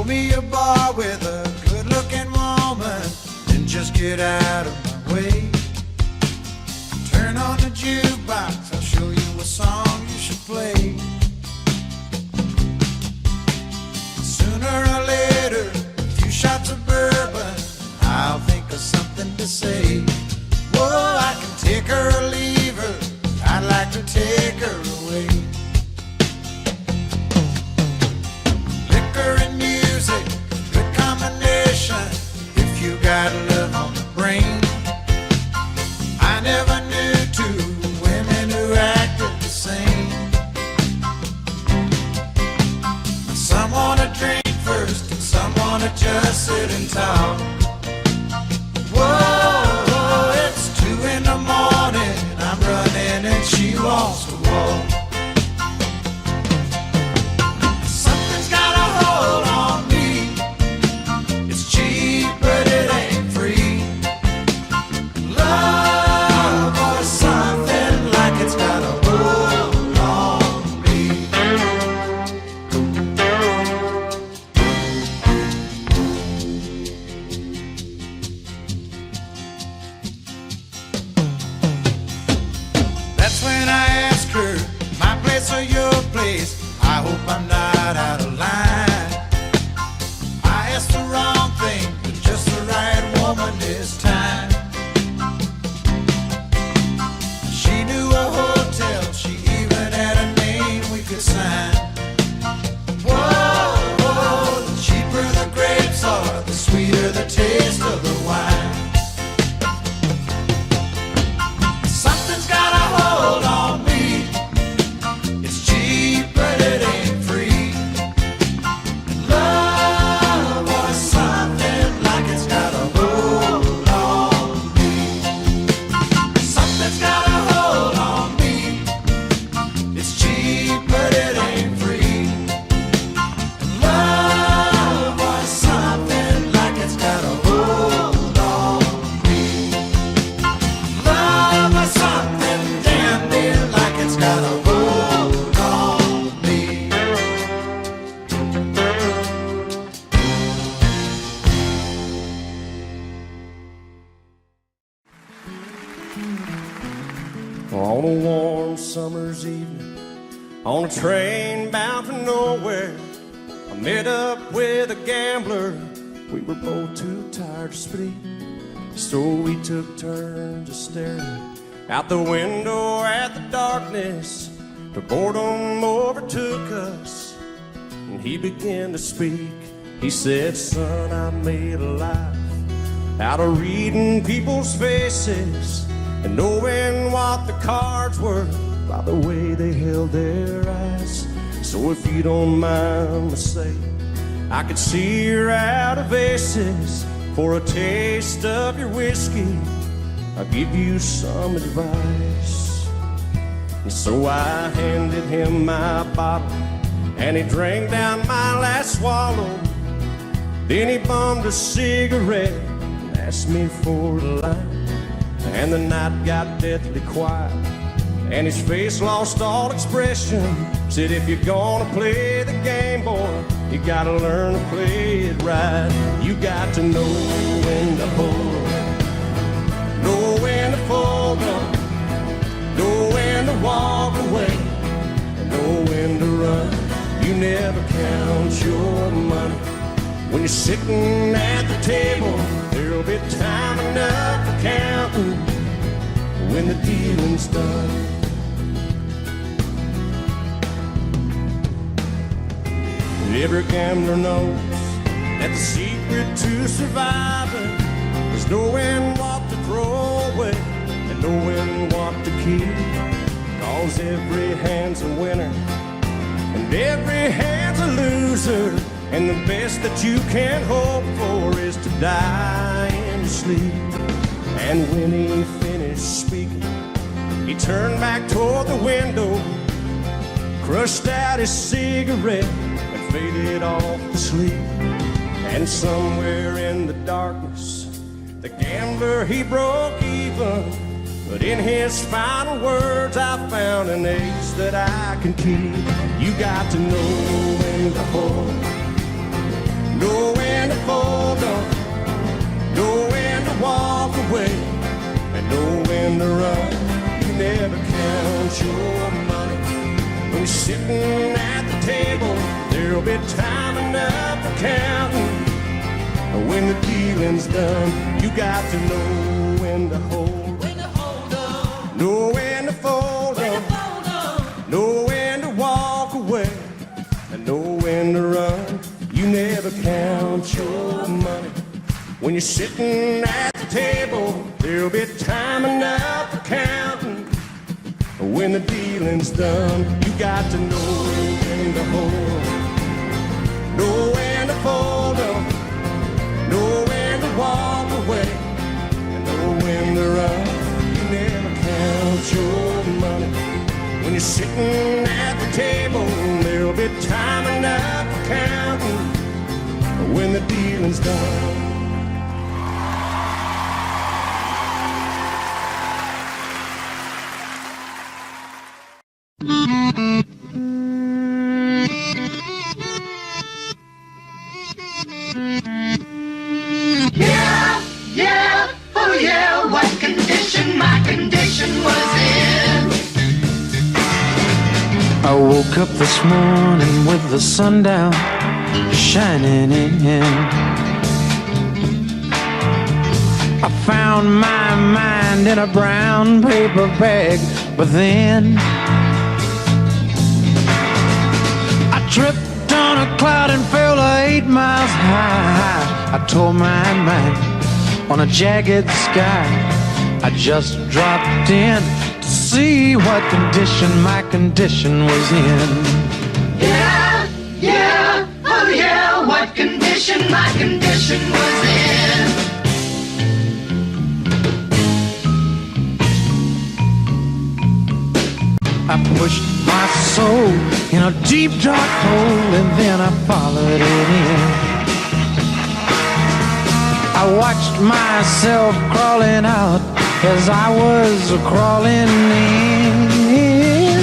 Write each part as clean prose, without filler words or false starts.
Show me a bar with a good-looking woman, then just get out of my way. Turn on the jukebox, I'll show you a song you should play. Sooner or later, a few shots of bourbon, I'll think of something to say. Whoa, I can take her or leave her, I'd like to take her away. Liquor and music, good combination, if you got love on the brain. I never knew two women who acted the same. Some wanna drink first and some wanna just sit and talk. Whoa, it's 2 in the morning, I'm running and she wants to walk. Something's got a hold on me, it's cheap but it ain't free. Love or something like it's got a hold on me. That's when I ask her, my place or your place, I hope I'm not out of line. I asked the wrong thing, but just the right woman this time. She knew a hotel, she even had a name we could sign. Whoa, whoa, the cheaper the grapes are, the sweeter the taste of the wine. Something's got a hold on me, it's cheap but it ain't free. Love or something like it's got a hold on me. Something's got a hold on me, it's cheap but it ain't free. Love or something like it's got a hold on me. Love or something damn near like it's got a hold on me. On a warm summer's evening, on a train bound for nowhere, I met up with a gambler. We were both too tired to speak, so we took turns of staring out the window at the darkness. The boredom overtook us, and he began to speak. He said, "Son, I made a life out of reading people's faces and knowing what the cards were by the way they held their eyes. So if you don't mind me saying, I could see you're out of aces. For a taste of your whiskey, I'll give you some advice." And so I handed him my bottle, and he drank down my last swallow. Then he bummed a cigarette and asked me for a light. And the night got deathly quiet, and his face lost all expression. Said, "If you're gonna play the game, boy, you gotta learn to play it right. You got to know when to hold up, know when to fold up, know when to walk away, and know when to run. You never count your money when you're sitting at the table. There'll be time enough for counting when the dealing's done." Every gambler knows that the secret to surviving is knowing what to throw away and knowing what to keep. 'Cause every hand's a winner and every hand's a loser, and the best that you can hope for is to die in your sleep. And when he finished speaking, he turned back toward the window, crushed out his cigarette, and faded off to sleep. And somewhere in the darkness, the gambler, he broke even. But in his final words, I found an ace that I can keep. You got to know when to hold, your money. When you're sitting at the table, there'll be time enough for counting. When the dealing's done, you got to know when to hold up, know when to fold up, know when to walk away, and know when to run. You never count your money. When you're sitting at the table, there'll be time enough for counting. When the dealing's done, you got to know when to hold, know when to fold up, know when to walk away, and know when to run. You never count your money. When you're sitting at the table, there'll be time enough for counting when the dealing's done. I woke up this morning with the sun down shining in. I found my mind in a brown paper bag, but then I tripped on a cloud and fell 8 miles high. I tore my mind on a jagged sky. I just dropped in to see what condition my condition was in. Yeah, yeah, oh yeah, what condition my condition was in. I pushed my soul in a deep dark hole and then I followed it in. I watched myself crawling out as I was crawling in.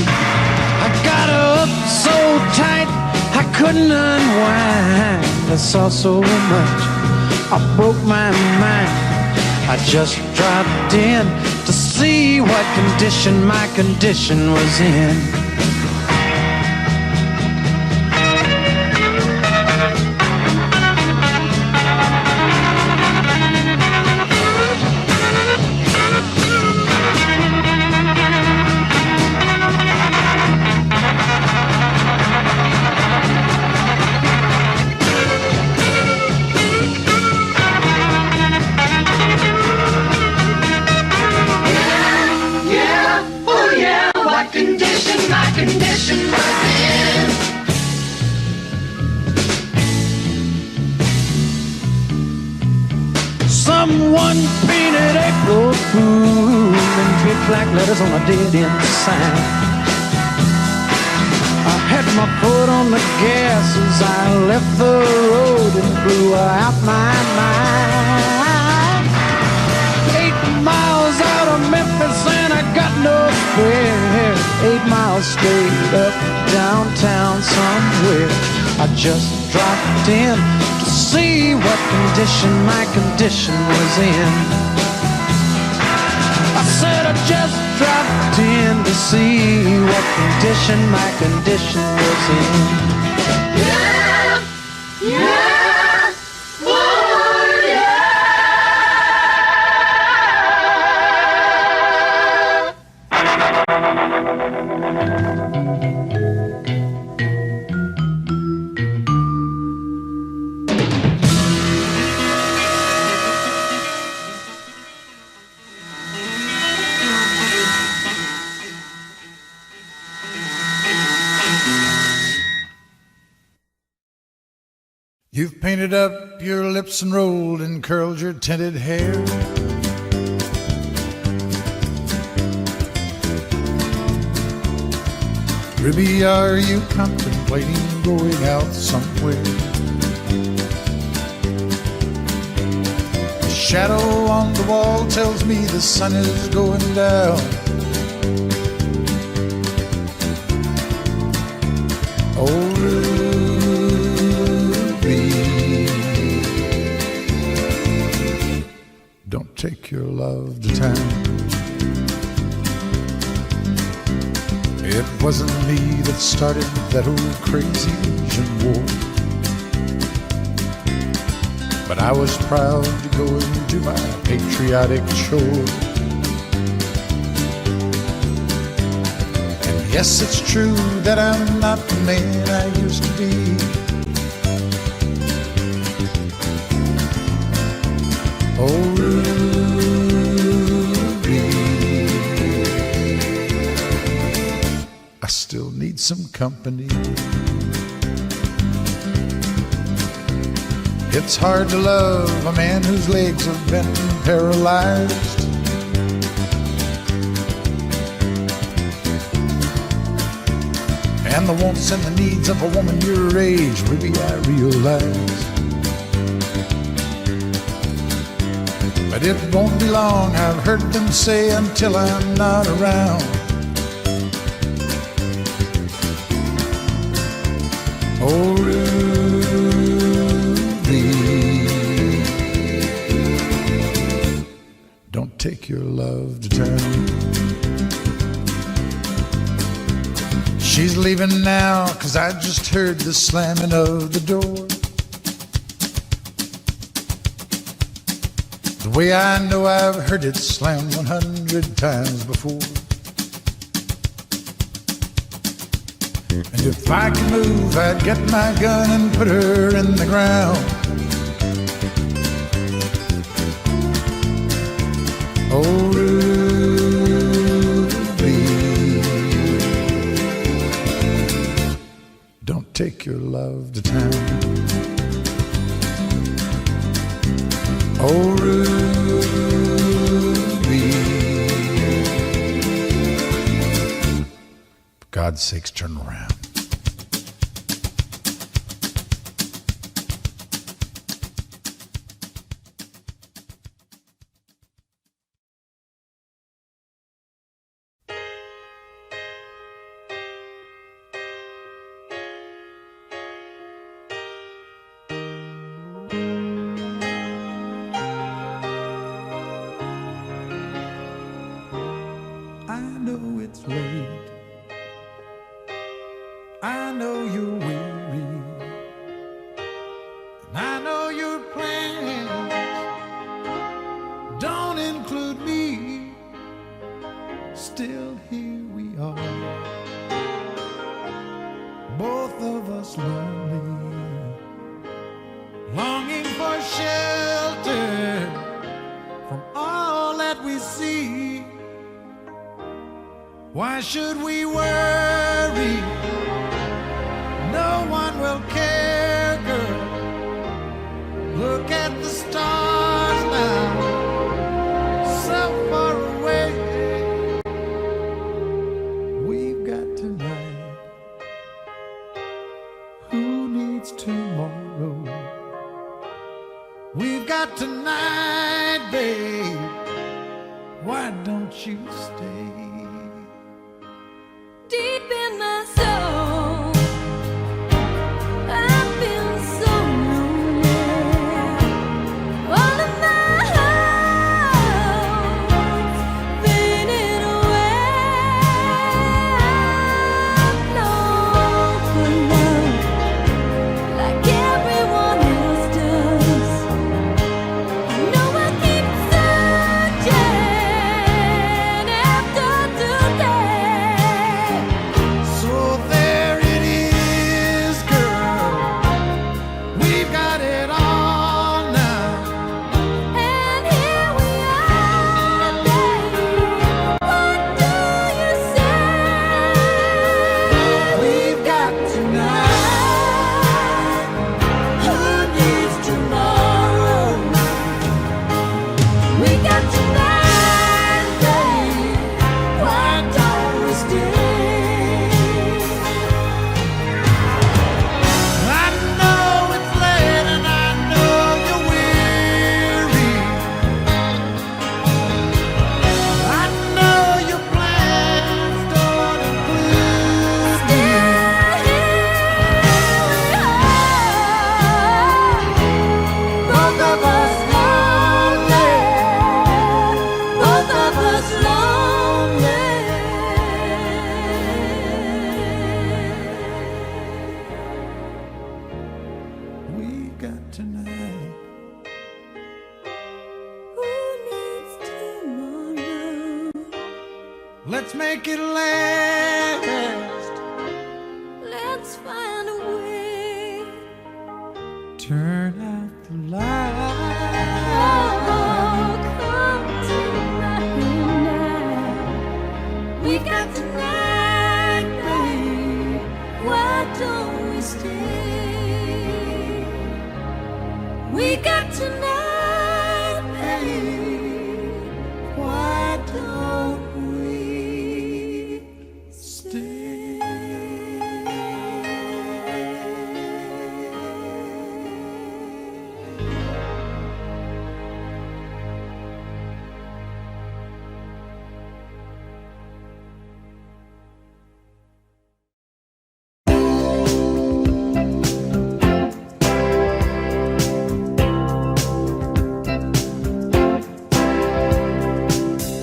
I got up so tight I couldn't unwind. I saw so much, I broke my mind. I just dropped in to see what condition my condition was in. Someone painted April Fool in big black letters on a dead-end sign. I had my foot on the gas as I left the road and blew out my mind. 8 miles out of Memphis and I got no fare. 8 miles straight up downtown somewhere. I just dropped in to see what condition my condition was in. I said I just dropped in to see what condition my condition was in. Yeah, yeah, oh yeah. You've painted up your lips and rolled and curled your tinted hair. Ribby, are you contemplating going out somewhere? The shadow on the wall tells me the sun is going down. Oh, don't take your love to town. It wasn't me that started that old crazy Asian war, but I was proud to go and do my patriotic chore. And yes, it's true that I'm not the man I used to be. Oh, Ruby, I still need some company. It's hard to love a man whose legs have been paralyzed. And the wants and the needs of a woman your age, Ruby, I realize. But it won't be long, I've heard them say, until I'm not around. Oh, Ruby, don't take your love to town. She's leaving now, 'cause I just heard the slamming of the door. The way I know I've heard it slam 100 times before. And if I could move, I'd get my gun and put her in the ground. Oh, Ruby, don't take your love to town. Oh, Ruby, for God's sakes, turn around. I know it's late. I know you're weary. And I know your plans don't include me. Still, here we are, both of us lonely, longing for shelter from all that we see. Why should we worry? No one will care, girl. Look at the stars now, so far away. We've got tonight. Who needs tomorrow? We've got tonight, babe. Why don't you stay? Deep in my soul, I feel so lonely. All of my hopes fading away. I long for love like everyone else does. I know I keep searching after today. So there it is, girl. We've got it all now. And here we are, babe. What do you say? We've got tonight. Who needs tomorrow? We got tonight, babe. Why don't we stay? I know it's late and I got tonight. Who needs tomorrow? Let's make it last. Let's find a way. Turn out the light. Oh, come tonight now. We got tonight, babe. Why don't we stay? We got tonight, babe. Why don't we stay?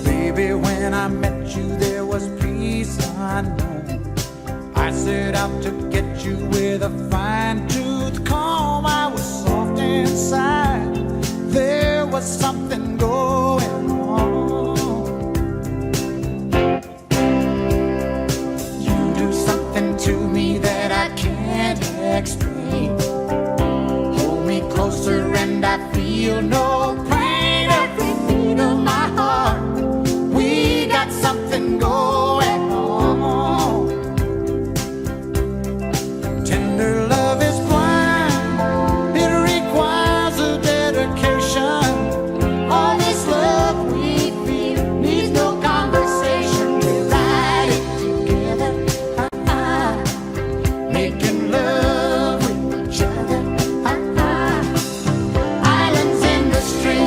Baby, when I met you, there was peace unknown. I set out to get you with a fine-tooth comb. I was soft inside. There was something going on. You do something to me that I can't explain. Hold me closer and I feel no pain. Every beat of my heart, we got something going on. Tender love is blind, it requires a dedication. All this love we feel needs no conversation. We ride it together, making love with each other. Islands in the stream.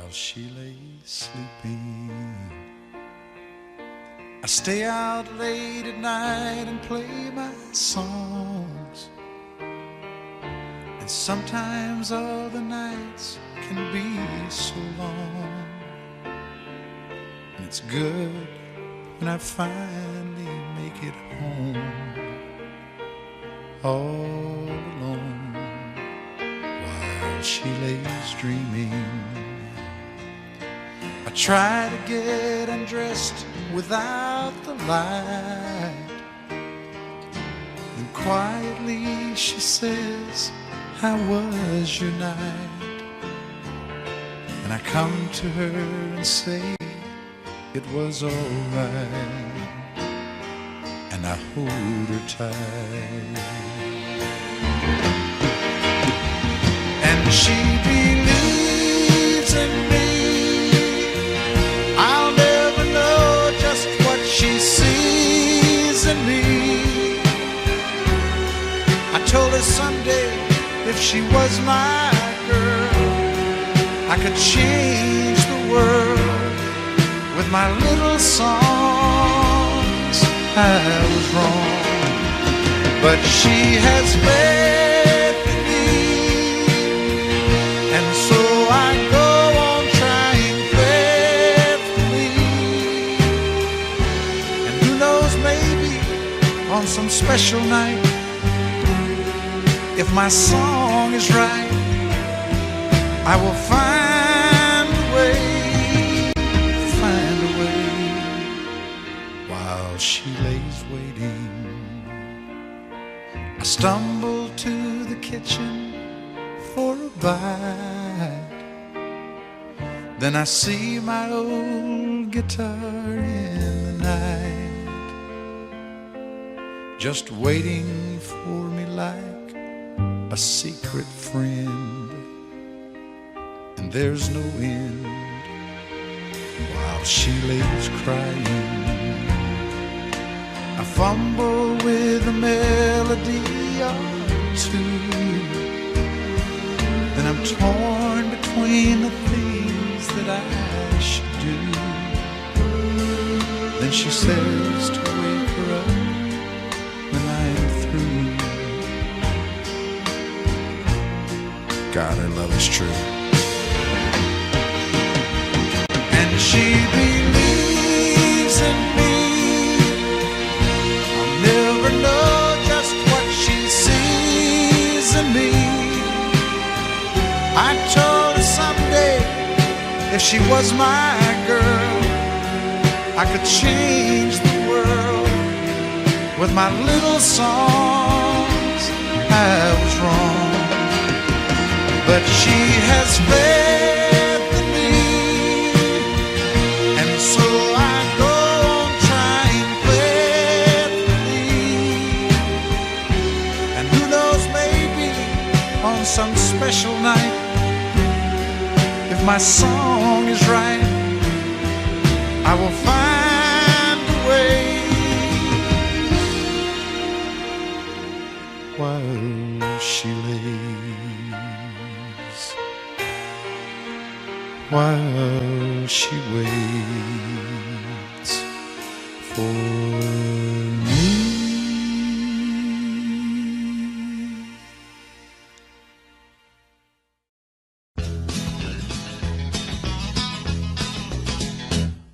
while she lays sleeping. I stay out late at night and play my songs, and sometimes all the nights can be so long. And it's good when I finally make it home, all alone, while she lays dreaming. I try to get undressed without the light, and quietly she says, "How was your night?" And I come to her and say it was all right, and I hold her tight. And she believes in me. I'll never know just what she sees in me. I told her someday if she was my girl, I could change the world with my little songs. I was wrong, but she has faith in me, and so I go on trying faithfully. And who knows, maybe on some special night, if my song is right, I will find a way, while she lays waiting. I stumble to the kitchen for a bite, then I see my old guitar in the night, just waiting for me like a secret friend. And there's no end while she lays crying. I fumble with a melody or two, then I'm torn between the things that I should do. Then she says to wake her up when I am through. God, her love is true. And she believes in me. I'll never know just what she sees in me. I told her someday if she was my girl, I could change the world with my little songs. I was wrong, but she has faith in me, and so I go on trying faithfully. And who knows, maybe on some special night, if my song is right, I will find a way, while she lays, while she waits for me.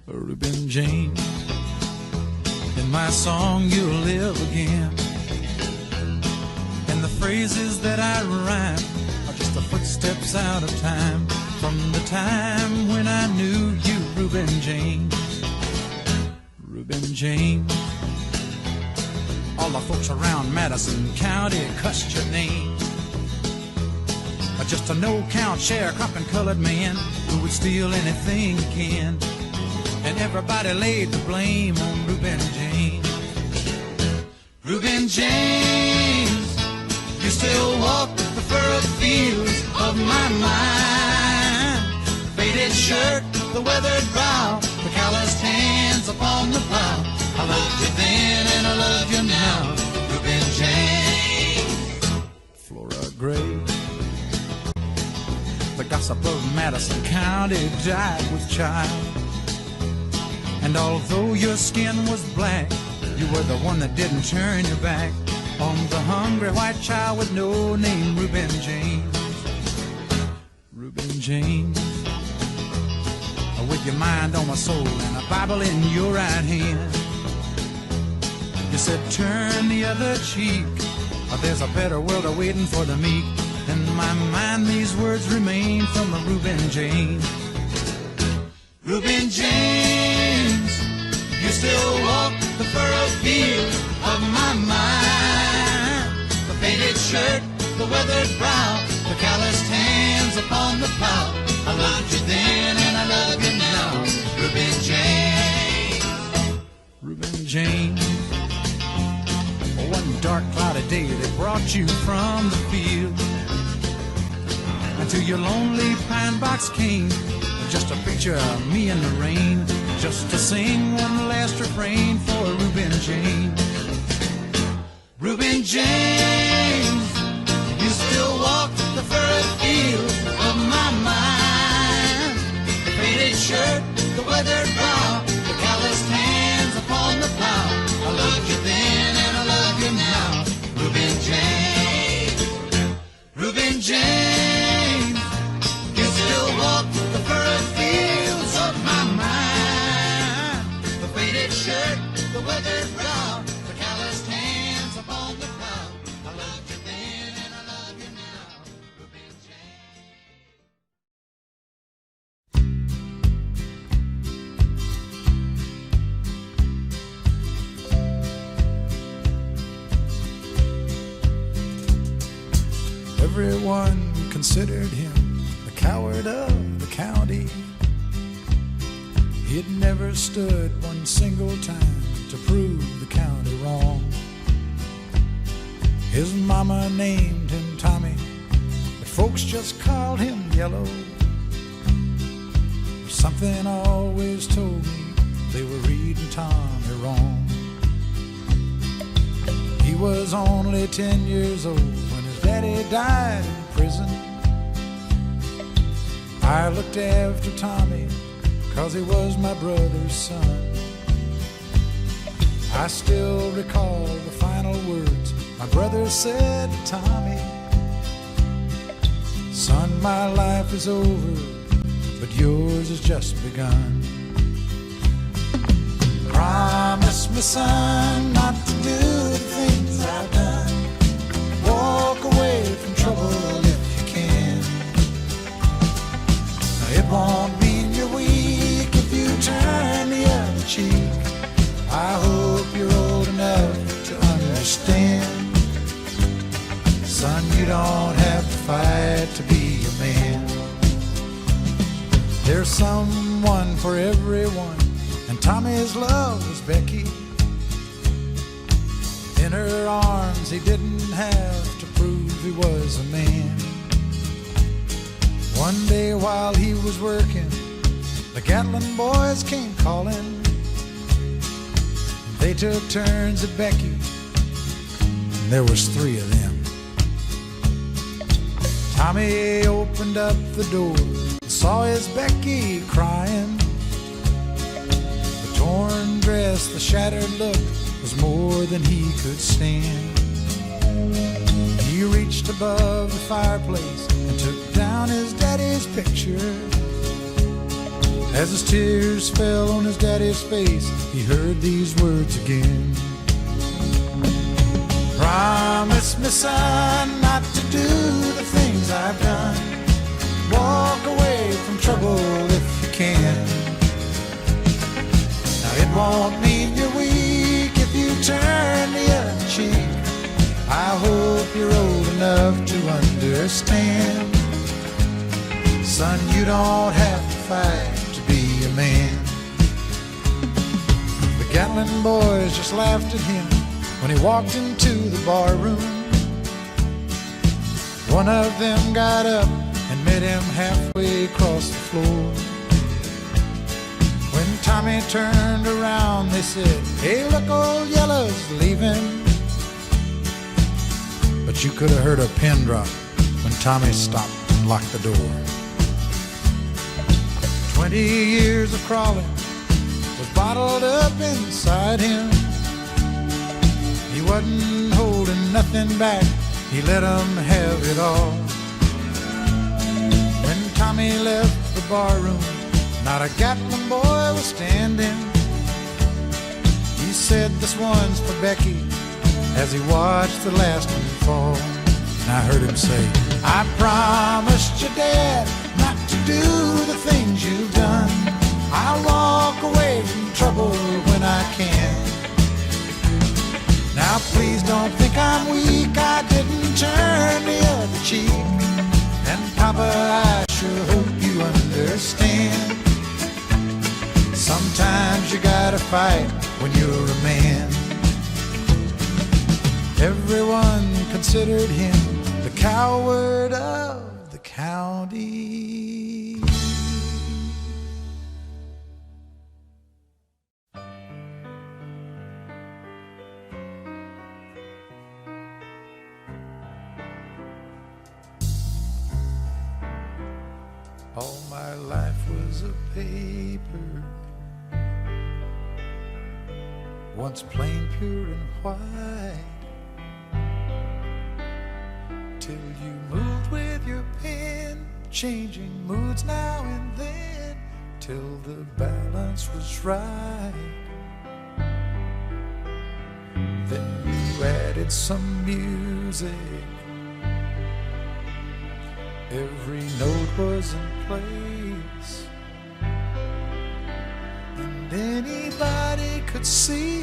Reuben James, in my song you'll live again, and the phrases that I rhyme are just the footsteps out of time, from the time when I knew you, Reuben James. Reuben James, all the folks around Madison County cussed your name, just a no-count sharecropping colored man who would steal anything he can. And everybody laid the blame on Reuben James. Reuben James, you still walk the furrowed fields of my mind. Faded shirt, the weathered brow, the calloused hands upon the plow. I loved you then and I love you now, Reuben James. Flora Gray, the gospel Glossop of Madison County died with child. And although your skin was black, you were the one that didn't turn your back on the hungry white child with no name, Reuben James. Reuben James. With your mind on my soul and a Bible in your right hand, you said turn the other cheek, or there's a better world awaiting for the meek. In my mind these words remain from a Reuben James. Reuben James, you still walk the furrowed field of my mind. The faded shirt, the weathered brow, the calloused hands upon the plow. I loved you then and I love you now, Reuben James. Reuben James. One dark cloudy day they brought you from the field, and to your lonely pine box came just a picture of me in the rain, just to sing one last refrain for Reuben James. Reuben James, you still walk the furrowed field of my mind. The faded shirt, the weathered brow, the calloused hands upon the plow. I loved you then and I love you now, Reuben James. Reuben James, you still walk the furrowed fields of my mind. The faded shirt, the weathered brow, the calloused hands upon the plow. I loved you then and I love you now, Reuben James. Everyone considered him the coward of the county. He'd never stood one single time to prove the county wrong. His mama named him Tommy, but folks just called him Yellow. Something always told me they were reading Tommy wrong. He was only 10 years old when his daddy died in prison. I looked after Tommy 'cause he was my brother's son. I still recall the final words my brother said to Tommy. Son, my life is over, but yours has just begun. Promise me, son, not to do the things I've done. Walk away from trouble if you can. It won't mean you're weak if you turn the other cheek. I hope you're old enough to understand. Son, you don't have to fight to be a man. There's someone for everyone, and Tommy's love was Becky. In her arms he didn't have to prove he was a man. One day while he was working, the Gatlin boys came calling. They took turns at Becky, and there was 3 of them. Tommy opened up the door and saw his Becky crying. The torn dress, the shattered look was more than he could stand. He reached above the fireplace and took down his daddy's picture. As his tears fell on his daddy's face, he heard these words again. Promise me, son, not to do the things I've done. Walk away from trouble if you can. Now it won't mean you're weak if you turn the other cheek. I hope you're old enough to understand. Son, you don't have to fight to be a man. The Gatlin boys just laughed at him when he walked into the bar room. One of them got up and met him halfway across the floor. When Tommy turned around, they said, "Hey, look, old Yellow's leaving." But you could have heard a pin drop when Tommy stopped and locked the door. 20 years of crawling was bottled up inside him. He wasn't holding nothing back, he let them have it all. When Tommy left the barroom, not a Gatlin boy was standing. He said, "This one's for Becky," as he watched the last one fall. And I heard him say, "I promised your dad not to do the things you've done. I'll walk away from trouble when I can. Now please don't think I'm weak, I didn't turn the other cheek. And Papa, I sure hope you understand. Sometimes you gotta fight when you're a man." Everyone considered him the coward of the county. All my life was a paper, once plain, pure and white, till you moved with your pen, changing moods now and then, till the balance was right. Then you added some music, every note was in place, and anybody could see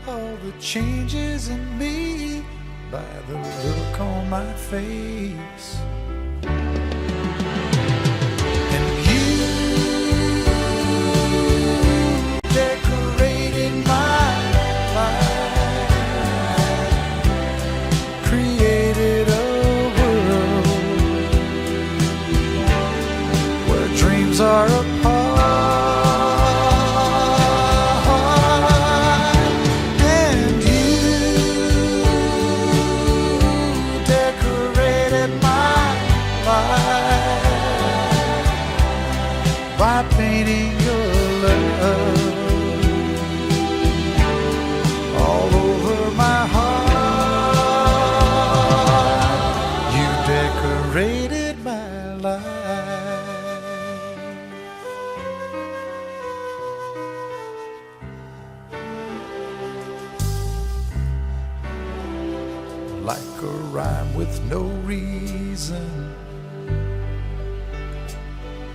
all the changes in me by the look on my face. And you decorated my life, created a world where dreams are apart. By painting your love all over my heart, you decorated my life. Like a rhyme with no reason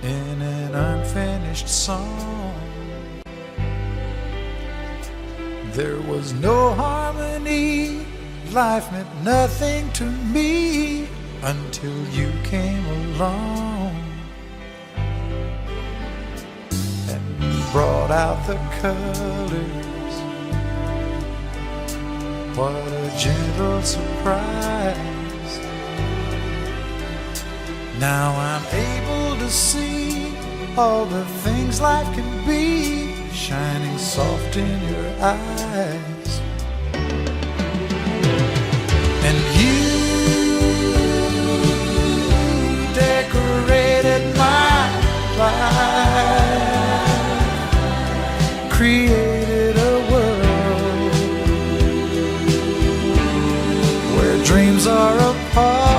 in an unfinished song, there was no harmony, life meant nothing to me until you came along and brought out the colors. What a gentle surprise. Now I'm able to see all the things life can be, shining soft in your eyes. And you decorated my life, created a world where dreams are apart.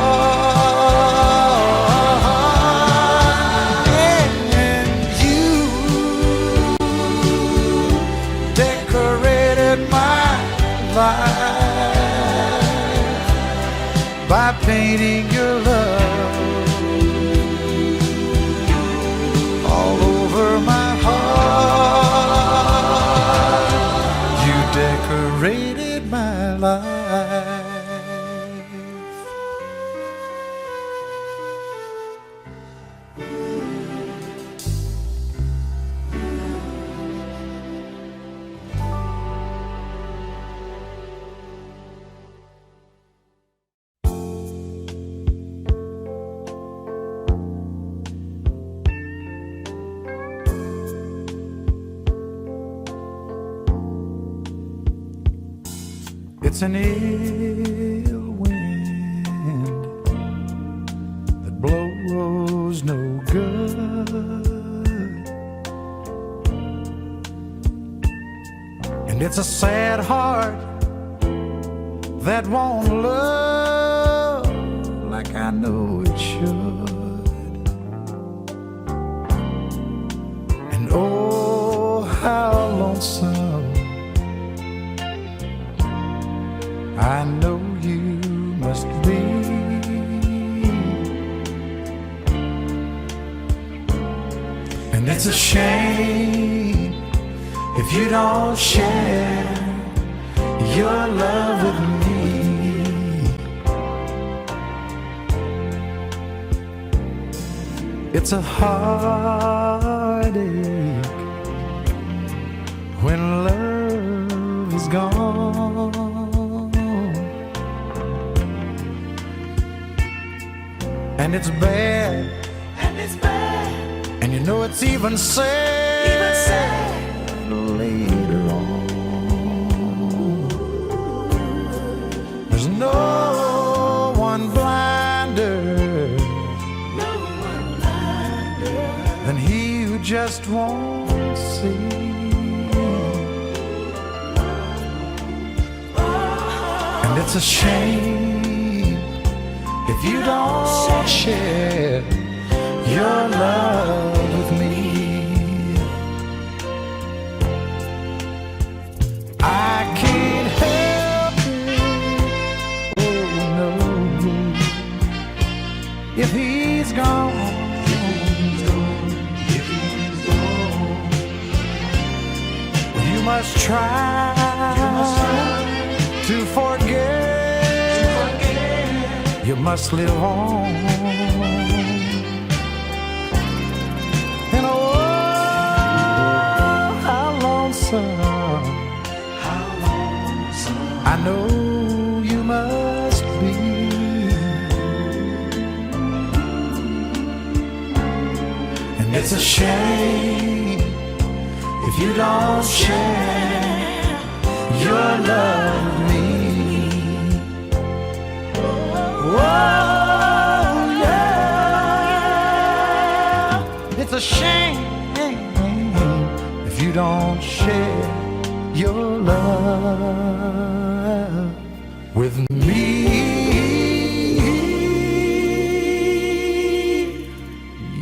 By painting your love all over my heart, you decorated my life. It's an ill wind that blows no good. it's a sad heart that won't love like I know it should. And oh, how lonesome I know you must be. And it's a shame if you don't share your love with me. It's a heartache when love is gone, and it's bad, and you know it's even sad, later on. There's no one blinder than he who just won't see. And it's a shame if you don't share your love with me. I can't help it, oh no, if he's gone. You must try to forget. You must live on. And oh, how lonesome I know you must be. And it's a shame if you don't share your love with me. Oh, yeah. It's a shame if you don't share your love with me.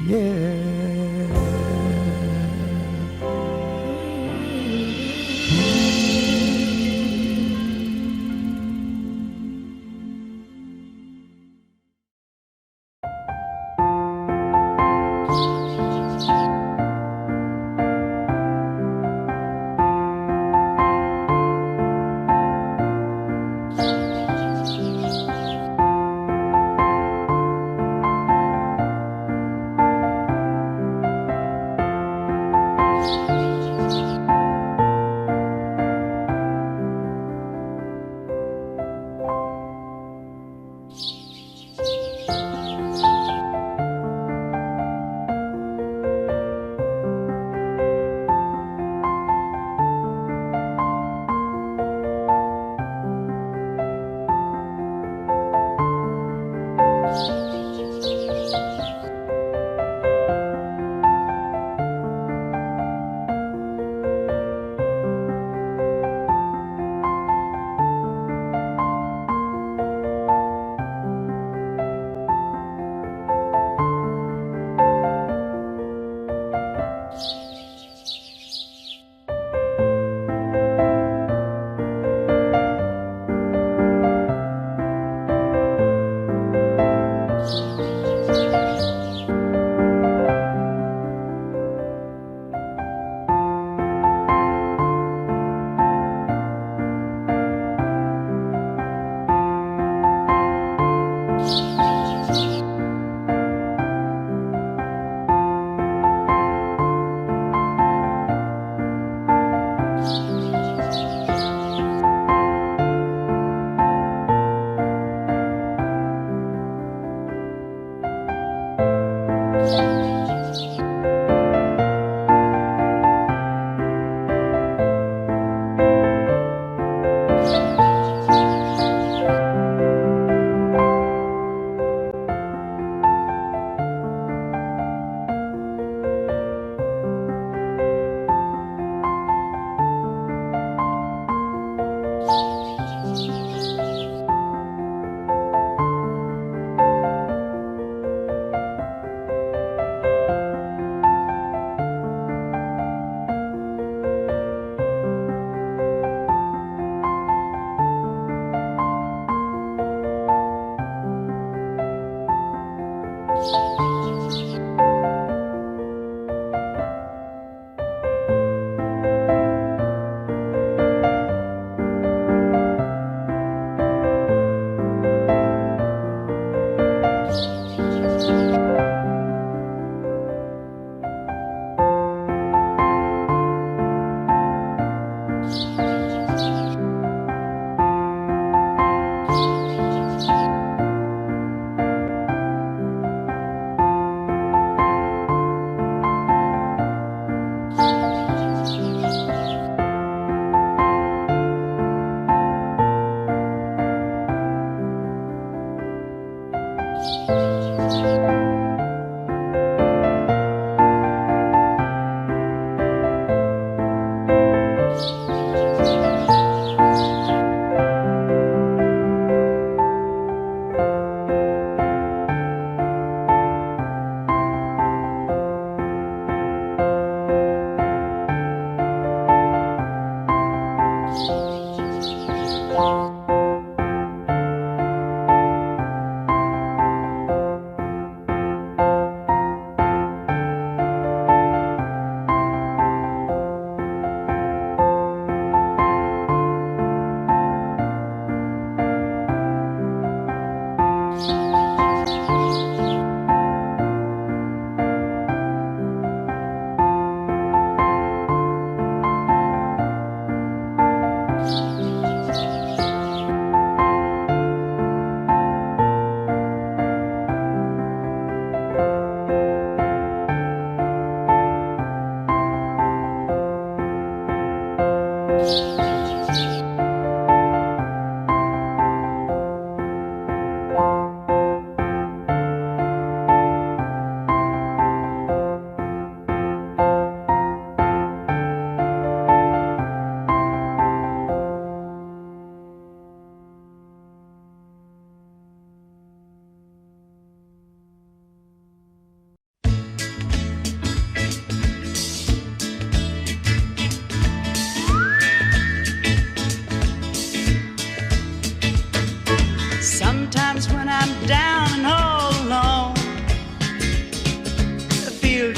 Yeah.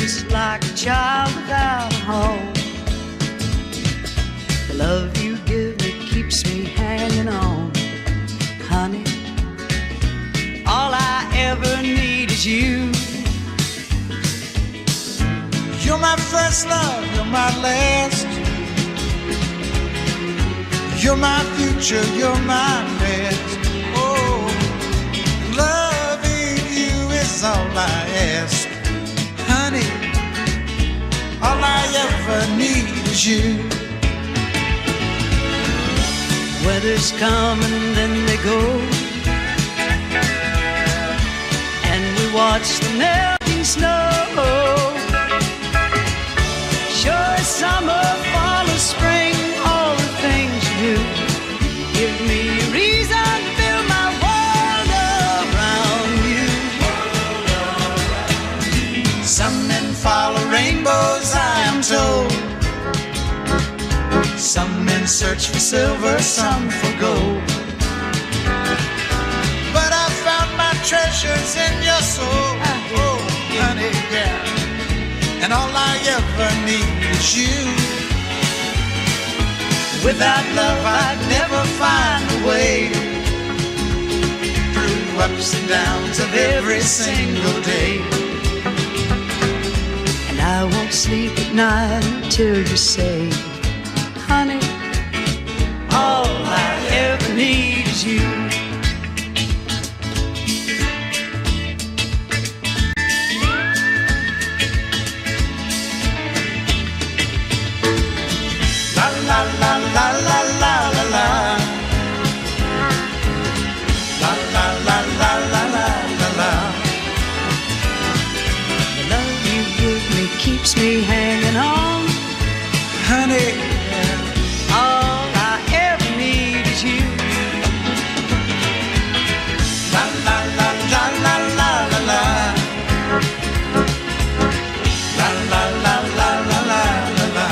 just like a child without a home. The love you give me keeps me hanging on. Honey, all I ever need is you. You're my first love, you're my last. You're my future, you're my best. Oh, loving you is all I ask. Honey, all I ever need is you. Weather's coming, then they go, and we watch the melting snow. Sure, summer, fall, or spring, all the things you do give me a reason to build my world around you. Some men follow rainbows, I am told. Some men search for silver, some for gold. But I found my treasures in your soul. Oh, honey, yeah. And all I ever need is you. Without love I'd never find a way through ups and downs of every single day. And I won't sleep at night until you say, honey, all I ever need is you. La la la la la la la la. La la la la la la la la. The love you give me keeps me hanging on. Honey, All I ever need is you. la la la la la la la la. La la la la la la la la.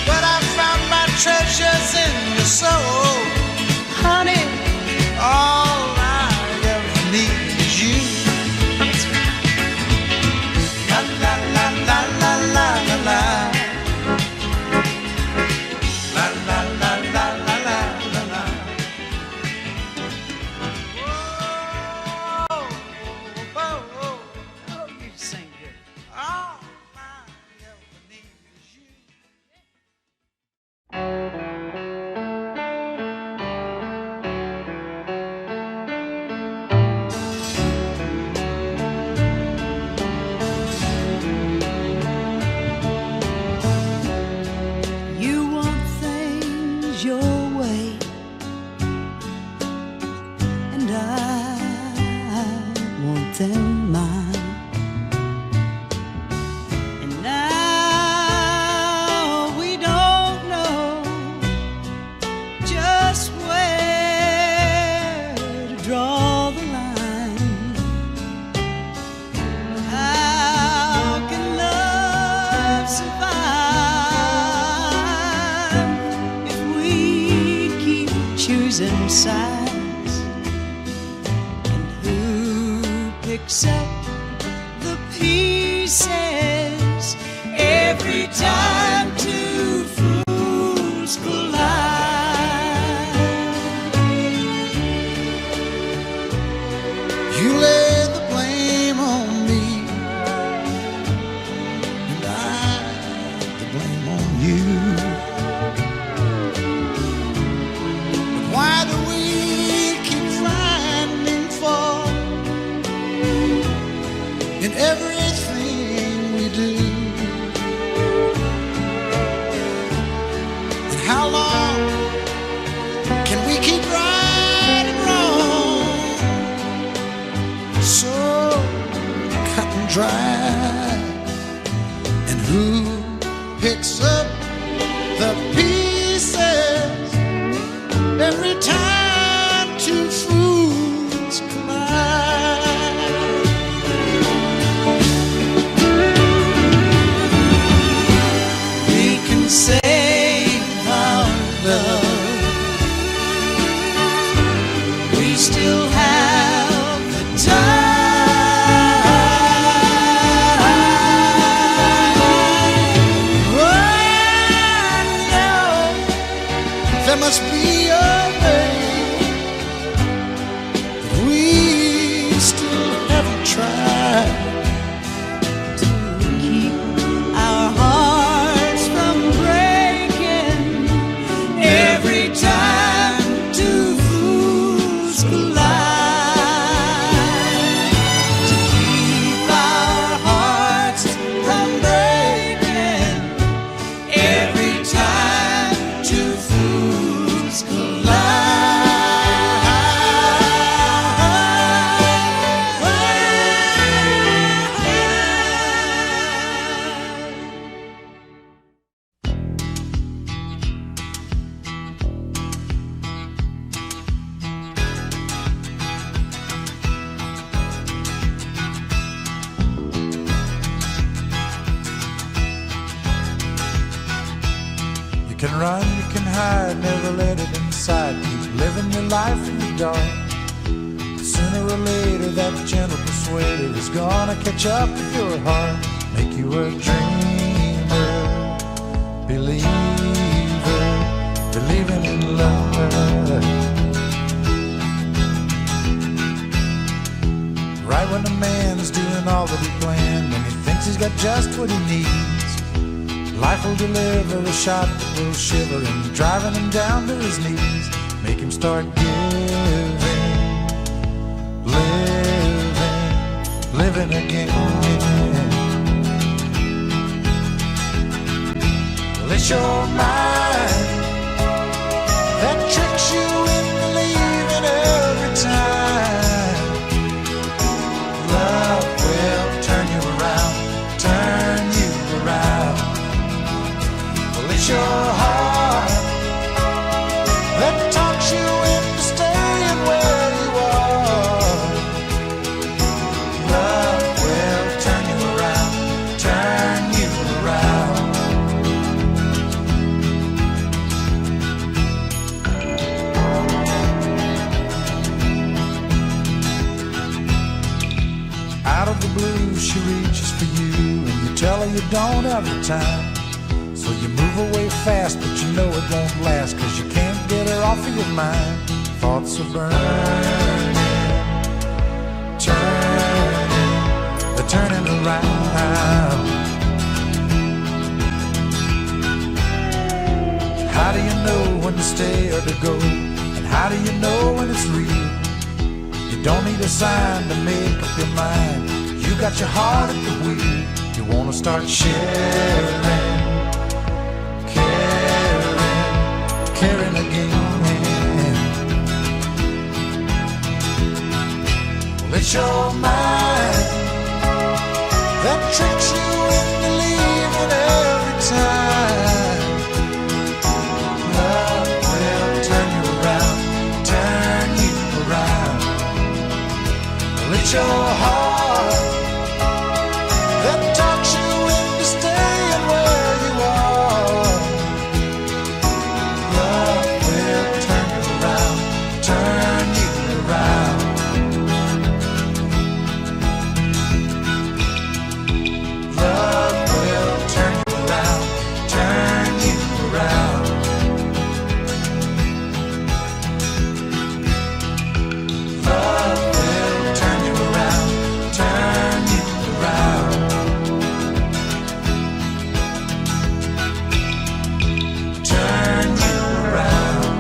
But I found my treasures in your soul. Honey, All I ever need is you. La la la la la la la la. La la la la la la la la. Whoa, whoa, whoa. oh, you sing good. All I ever need is you. You want things your way, and I want them mine. And now we don't know just where to draw the line. How can love survive if we keep choosing sides? And who picks up the pieces every time two fools collide? You lay the blame on me, and I the blame on you. But why do we keep finding fault in everything we do? And how long can we keep right and wrong so cut and dry? And who picks up the pieces every time two fools collide? We can save our love. We still have the time. run, you can hide, never let it inside. Keep living your life in the dark. Sooner or later that gentle persuader is gonna catch up with your heart. Make you a dreamer, believer, believing in love. Right when a man is doing all that he planned and he thinks he's got just what he needs, life will deliver a shot that will shiver him, driving him down to his knees. Make him start giving, living again. Well, it's your mind that tricks you into believing every time. Love will turn you around, turn you around. Well, it's your heart that talks you into staying where you are. Love will turn you around, turn you around. Out of the blue she reaches for you, and you tell her you don't have the time. So you move away fast, but you know it won't last, 'cause you can't get her off of your mind. Thoughts are burning, turning, they're turning around. How do you know when to stay or to go? And how do you know when it's real? You don't need a sign to make up your mind. You got your heart at the wheel. You wanna start sharing, caring again. Well, it's your mind that tricks you into leaving every time. Love will turn you around, turn you around. Well, it's your heart that talks you into staying where you are. Love will turn you around, turn you around. Love will turn you around, turn you around. Love will turn you around, turn you around. Turn you around.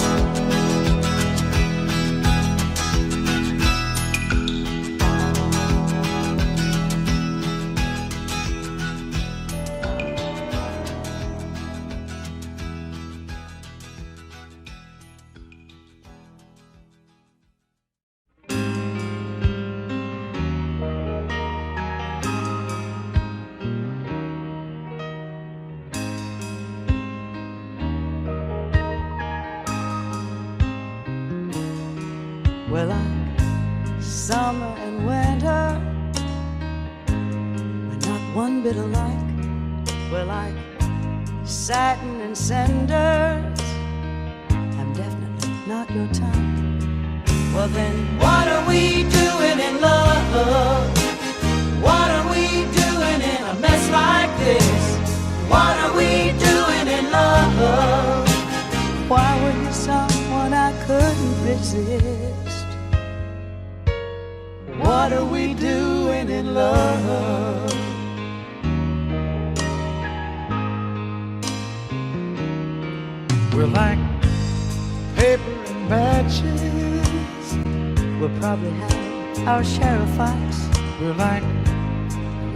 We're like summer and winter. We're not one bit alike. We're like satin and cinders. I'm definitely not your type. Well then, what are we doing in love? What are we doing in a mess like this? What are we doing in love? Why were you someone I couldn't resist? What are we doing in love? We're like paper and matches. We'll probably have our share of fights. We're like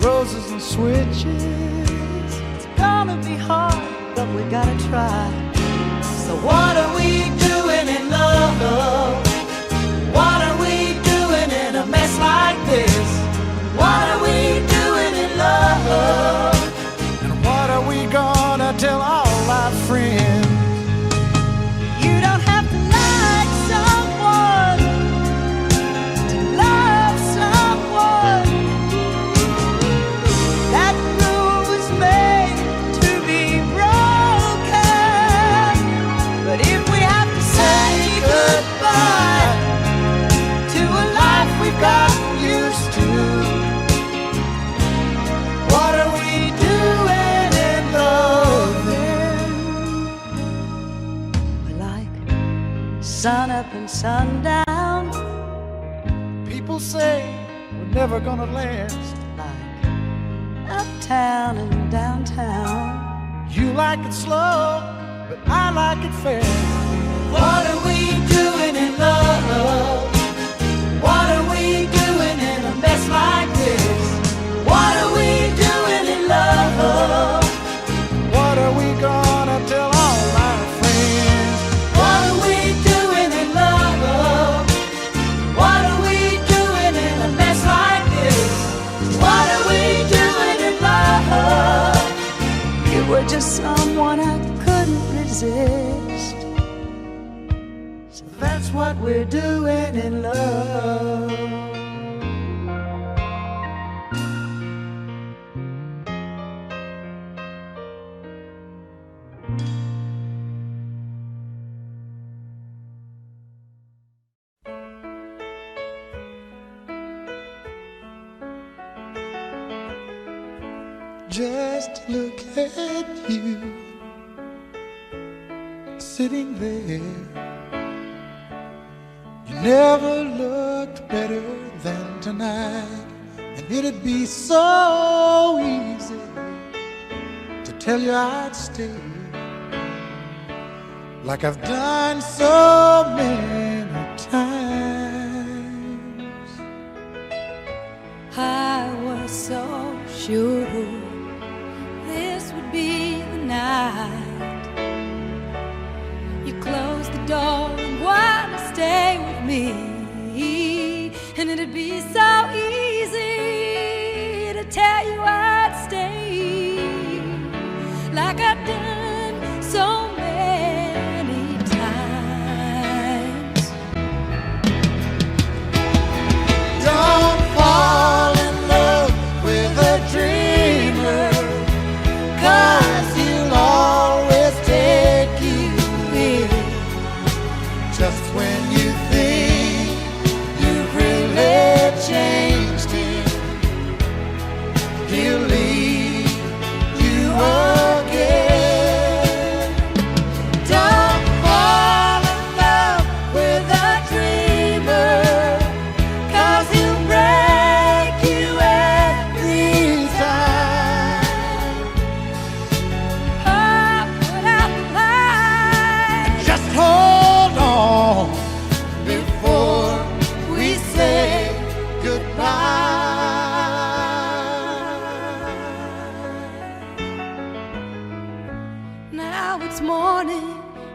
roses and switches. It's gonna be hard, but we gotta try. So what are we doing in love? What are we doing in a mess like this? What are we doing in love? And what are we gonna tell all our friends? You don't have to like someone to love someone. That rule was made to be broken. up and sundown. People say we're never gonna last. Like uptown and downtown. You like it slow, but I like it fast. What are we doing in love? What are we doing in a mess like this? What are we doing in love? What are we gonna tell all our friends? What are we doing in love? What are we doing in a mess like this? What are we doing in love? You were just someone I couldn't resist. So that's what we're doing in love. Just look at you, sitting there. You never looked better than tonight, and it'd be so easy to tell you I'd stay, like I've done so many times. I was so sure this would be the night. You closed the door and wanted to stay with me, and it'd be so easy to tell you I'd stay, like I've done so many times. Don't fall in love with a dreamer, 'cause he'll always take you in just when you think you've really changed him. He'll leave you again. Don't fall in love with a dreamer, 'cause he'll break you every time. Oh, put out the light. Just hold on before we say goodbye. Now it's morning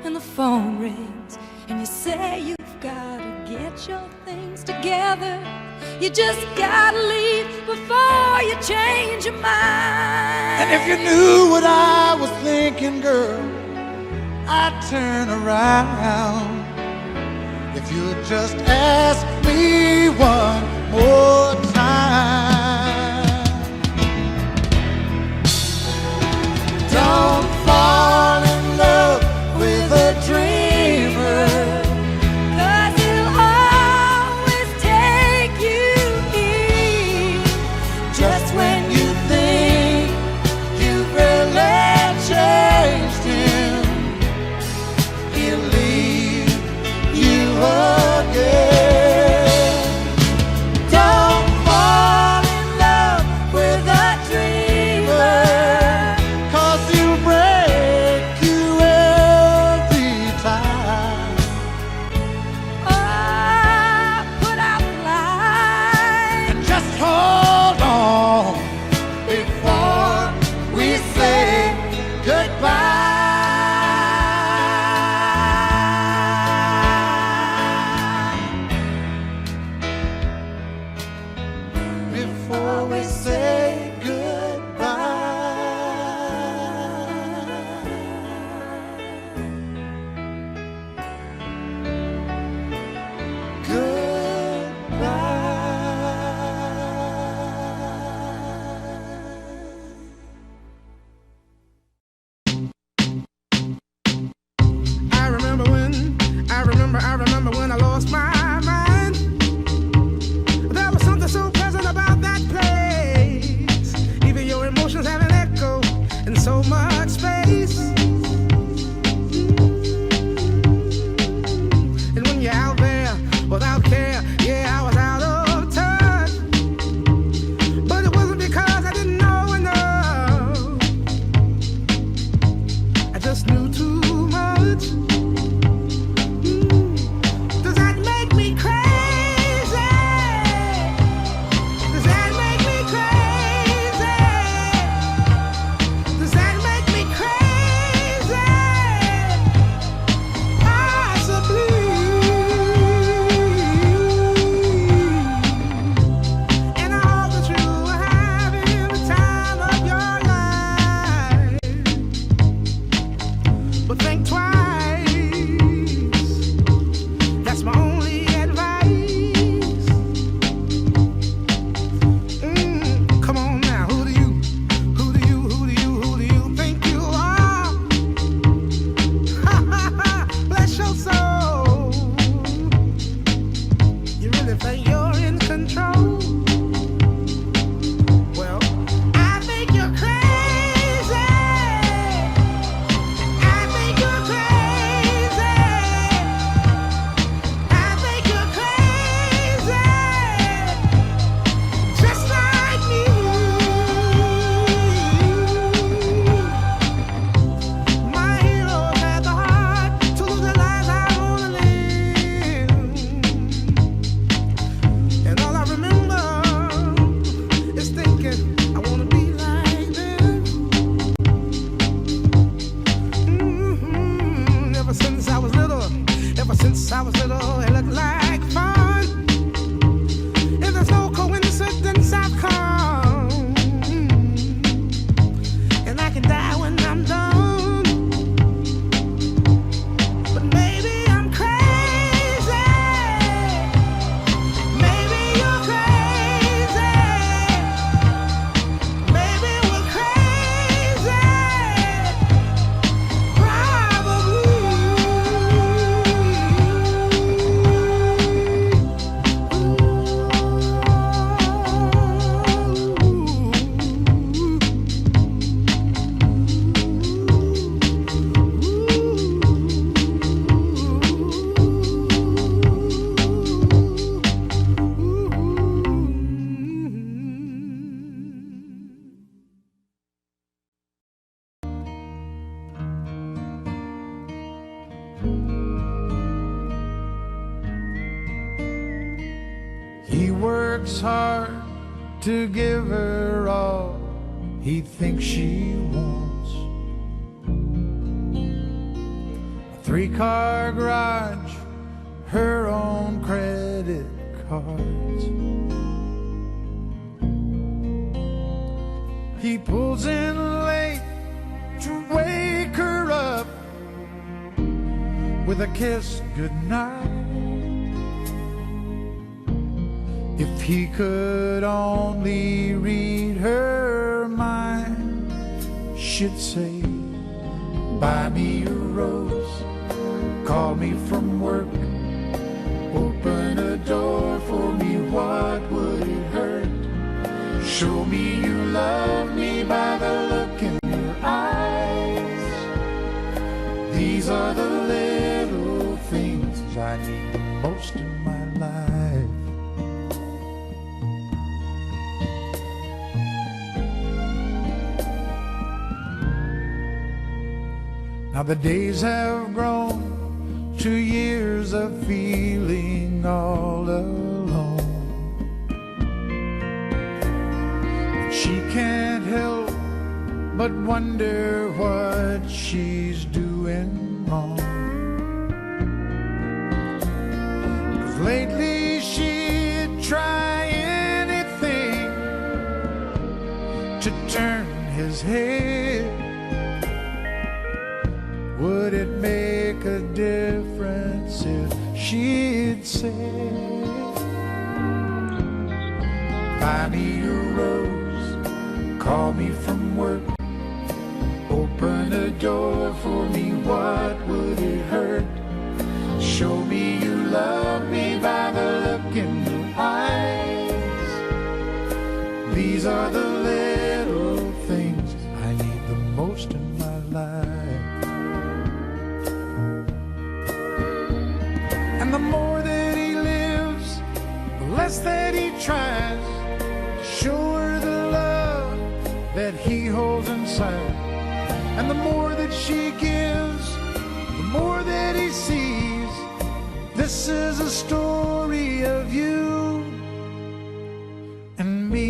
and the phone rings, and you say you've gotta get your things together. You just gotta leave before you change your mind. And if you knew what I was thinking, girl, I'd turn around. If you'd just ask me one more time. Don't fall in love with a dreamer, 'Cause he'll always take you in just when you think you've really changed him. He'll leave you again. Don't fall in love with a dreamer, 'cause he'll break you every time. Oh, put out the light. And just hold on before we say goodbye. Before we say I remember when I lost my mind. There was something so pleasant about that place. works hard to give her all he thinks she wants. A 3-car garage, her own credit cards. He pulls in late to wake her up with a kiss goodnight. If he could only read her mind, she'd say, buy me a rose, call me from work, open a door for me, what would it hurt? Show me you love me by the look in your eyes. These are the little things I need the most in my life. Now the days have grown to years of feeling all alone. She can't help but wonder what she's doing wrong. 'Cause lately she'd try anything to turn his head. Would it make a difference if she'd say, buy me a rose, call me from work, open a door for me, what would it hurt? Show me you love me by the look in your eyes. These are the little things I need the most in my life. And the more that he lives, the less that he tries to show her the love that he holds inside. And the more that she gives, the more that he sees. This is a story of you and me.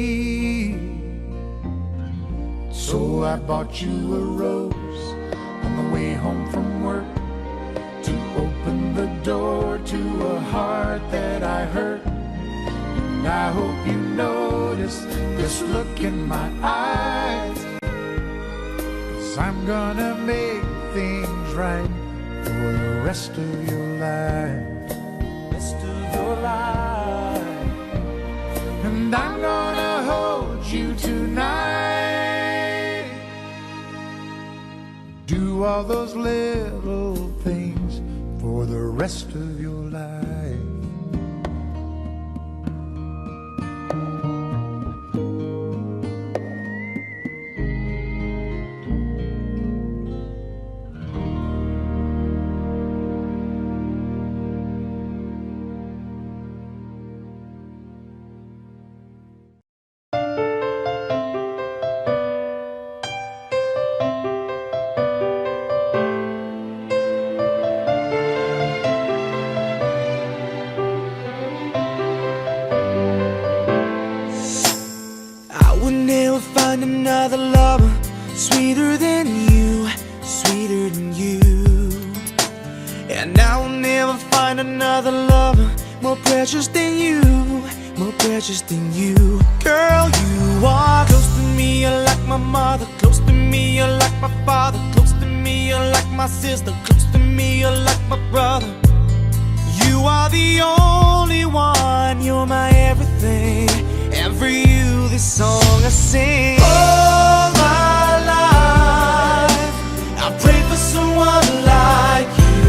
So I bought you a rose on the way home from work, to open the door to a heart that I hurt. And I hope you notice this look in my eyes, 'cause I'm gonna make things right for the rest of your life. Rest of your life. And I'm gonna hold you tonight. Do all those little things for the rest of your life. Another lover, sweeter than you, sweeter than you. And I will never find another lover more precious than you, more precious than you. Girl, you are close to me, you're like my mother. Close to me, you're like my father. Close to me, you're like my sister. Close to me, you're like my brother. You are the only one, you're my everything. And for you, this song I sing. All my life, I prayed for someone like you.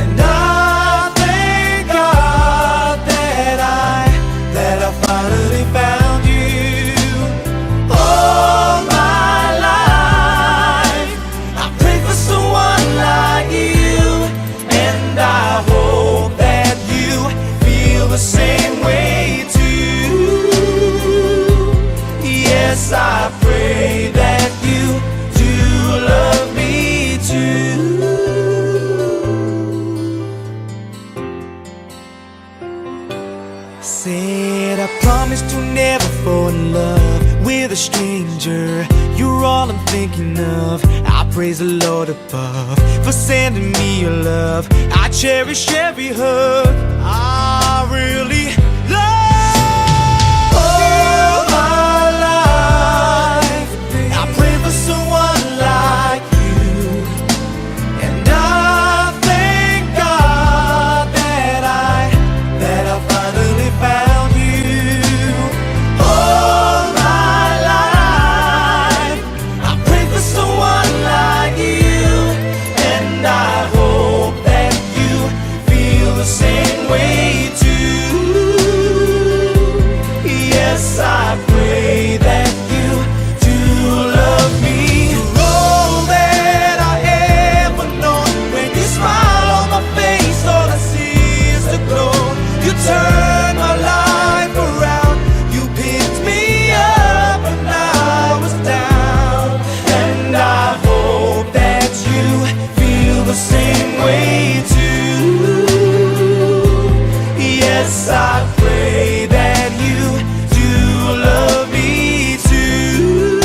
And I thank God that I finally found you. All my life, I prayed for someone like you. And I hope that you feel the same way too. in love with a stranger. You're all I'm thinking of. I praise the Lord above for sending me your love. I cherish every hug. I really love all my life. I pray for someone like you, and I thank God that I finally found you. All my life, I pray for someone like you, and I hope that you feel the same way too. Yes, I pray that you do love me. You're all that I ever known. When you smile on my face, all I see is the glow. You turn my life around. You picked me up when I was down, and I hope that you feel the same way too. Yes, I pray that you do love me too.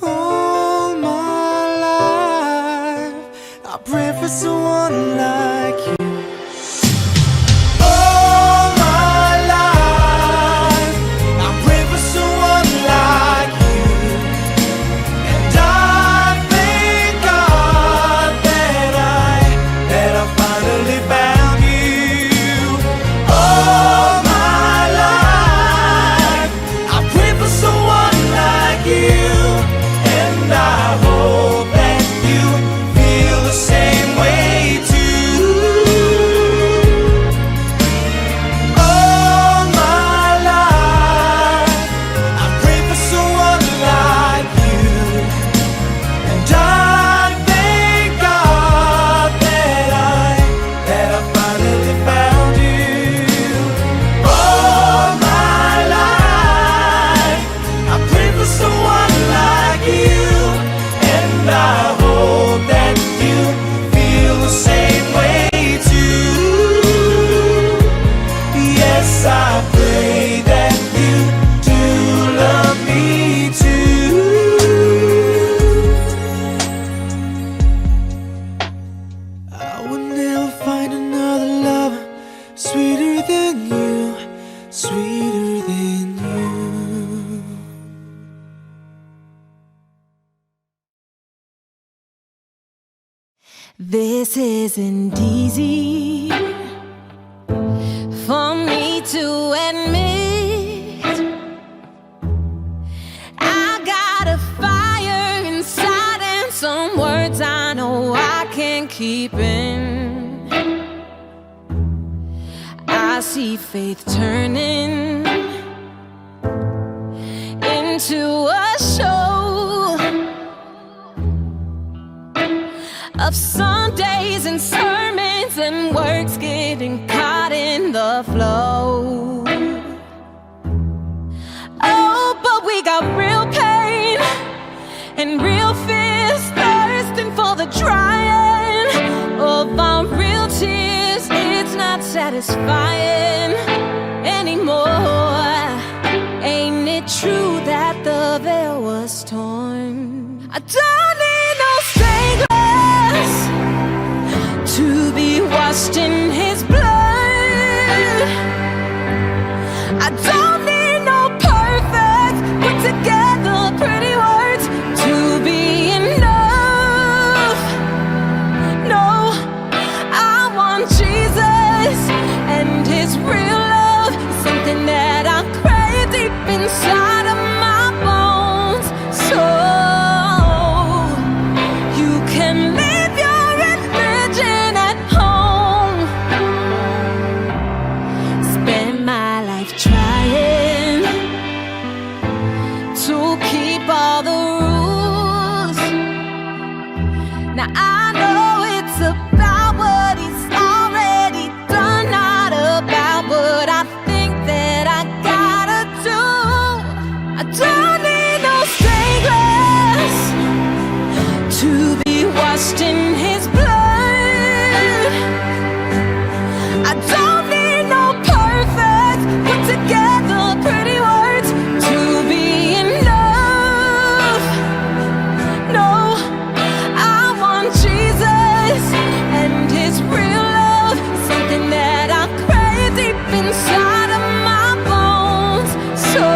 All my life, I pray for someone like you. All my life, I pray for someone like you, and I thank God that I finally found you. All my life, I pray for someone like you, and I hope that you feel the same way too. All my life, I pray for someone like you, and I thank God that I finally found you. All my life, I pray for someone like you, and I hope that you feel the same way too. Yes, I pray that you do love me too. I would never find another lover sweeter than you, sweeter than you. This isn't easy for me to admit. I got a fire inside and some words I know I can't keep in. I see faith turning into a show of Sundays and sermons and works getting caught in the flow. Oh, but we got real pain and real fears, thirsting for the drying of our real tears. It's not satisfying anymore. Ain't it true that the veil was torn? I don't need no stained glass to be washed in his blood. I don't need no perfect, put together pretty words to be enough. No, I want Jesus and his real love, something that I crave deep inside of my bones. So you can leave your religion at home, spend my life trying inside of my bones. So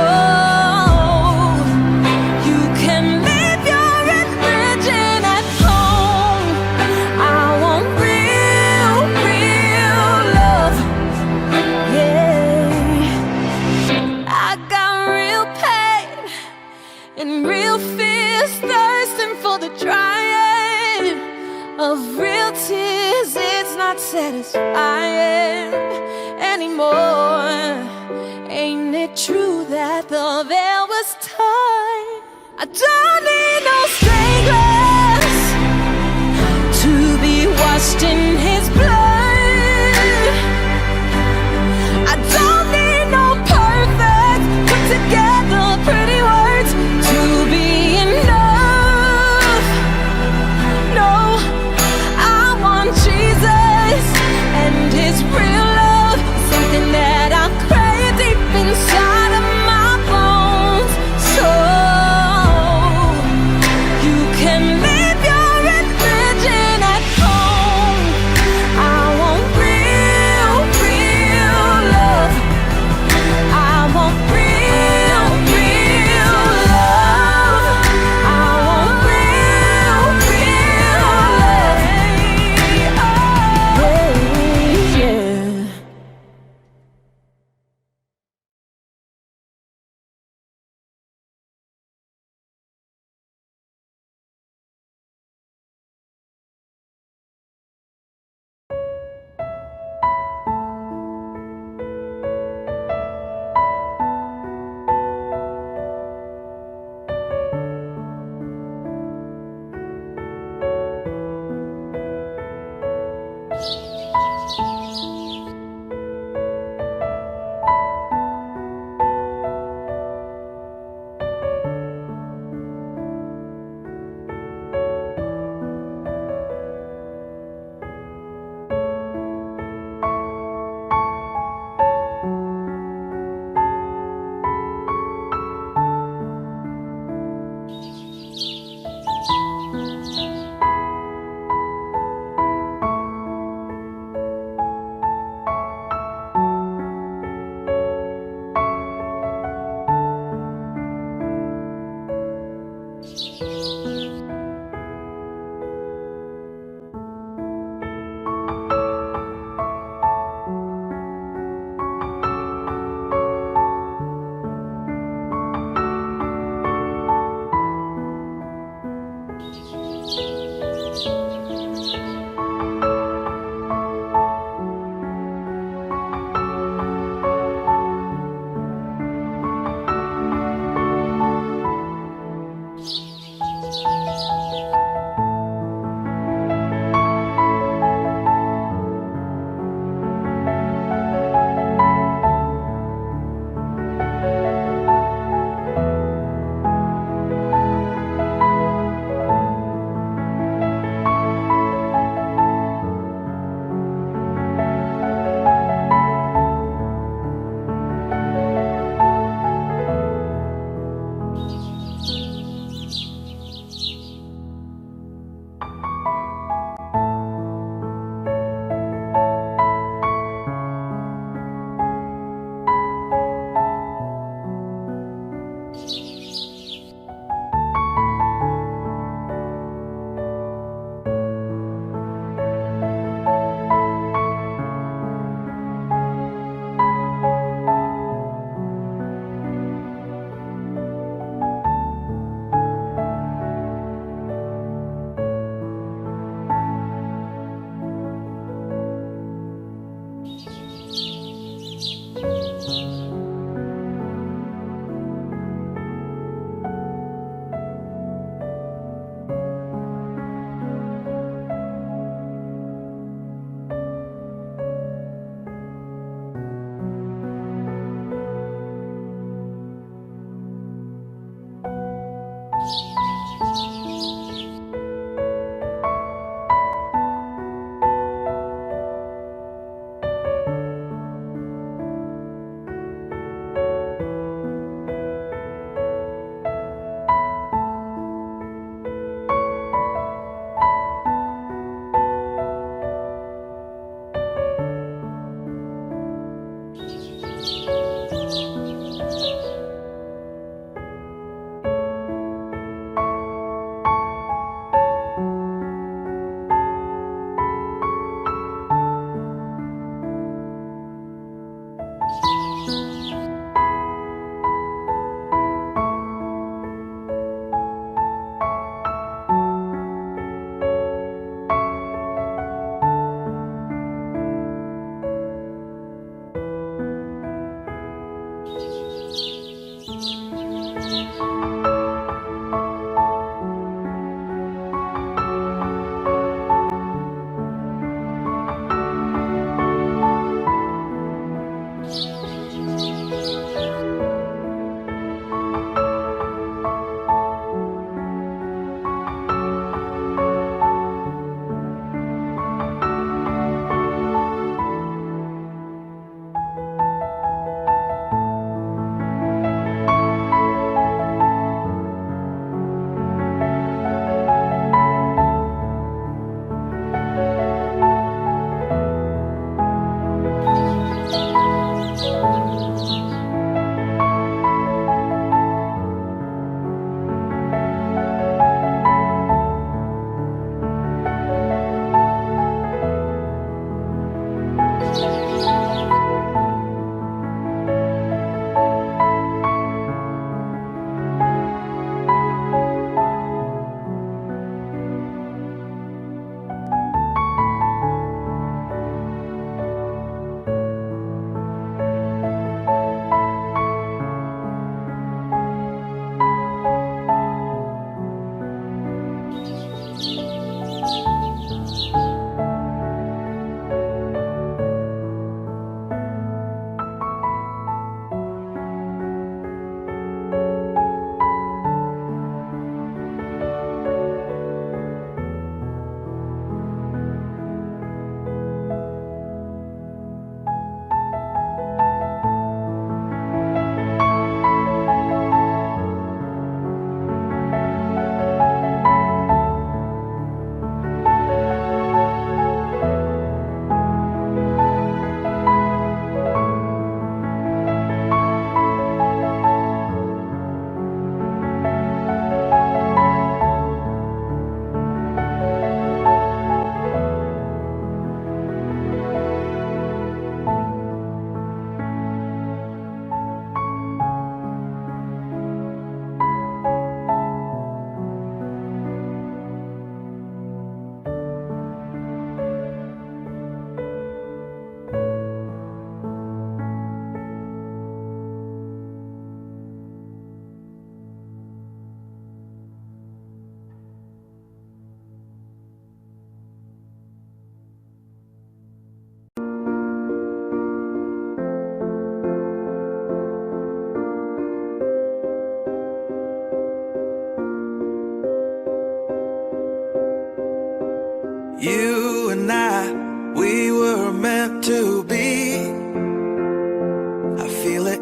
you can leave your religion at home. I want real, real love. Yeah, I got real pain and real fears, thirsting for the drying of real tears. It's not satisfying anymore. Ain't it true that the veil was torn? I don't need no stained glass to be washed in his blood. I don't need no perfect, put together pretty words to be enough. No, I want Jesus and his real love, something that I crave deep inside of my bones. So you can leave your religion at home.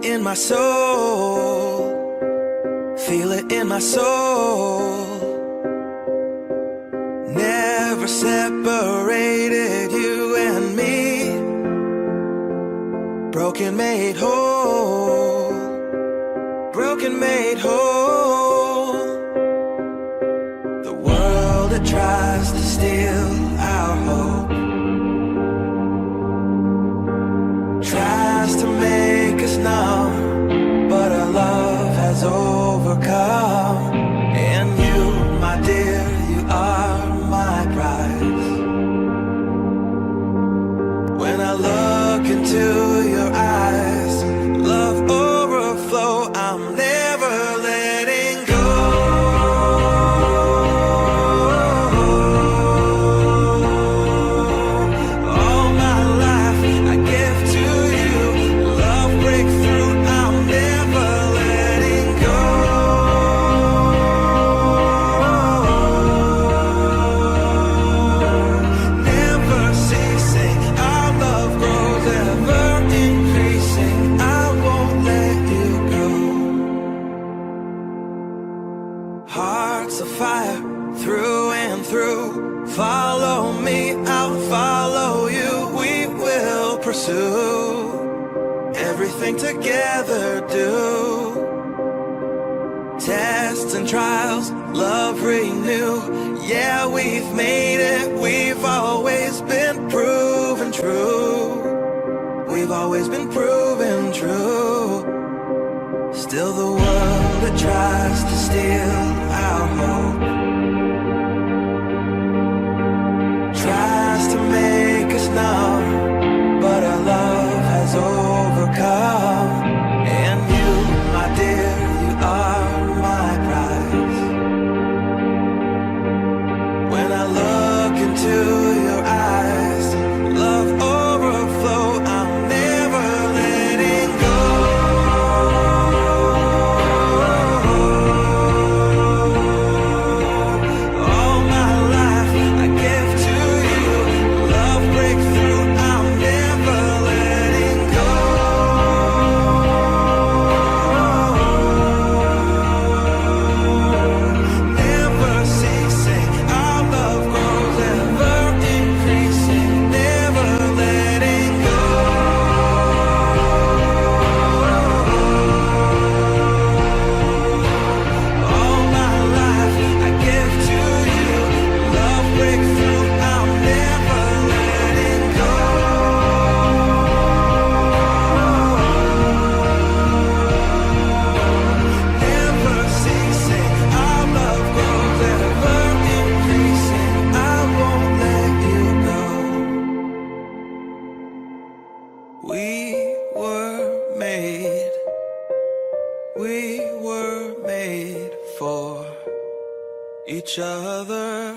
it in my soul. Feel it in my soul. Never separated you and me. Broken made whole. Broken made whole. The world that tries to steal our hope tries to make us numb, but our love has overcome. And you, my dear, you are my prize. When I look into your eyes, love overflow, I'm never letting go. All my life I give to you, love breakthrough, I'm never letting go. Never ceasing, our love grows ever increasing, I won't let you go. Hearts of fire through and through. Follow me, I'll follow you. We will pursue everything together. Do tests and trials, love renew. Yeah, we've made it. We've always been proven true. We've always been proven true. Still the world that tries to steal our hope tries to make us numb, but our love has overcome. And you, my dear, you are my prize. When I look into your eyes, love overflow, I'm never letting go. All my life I give to you, love breakthrough, I'm never letting go. Never ceasing, our love grows ever increasing, never letting go. All my life I give to you, love breakthrough, I'm never letting go. Never ceasing, our love grows ever increasing, I won't let you go. We were made for each other.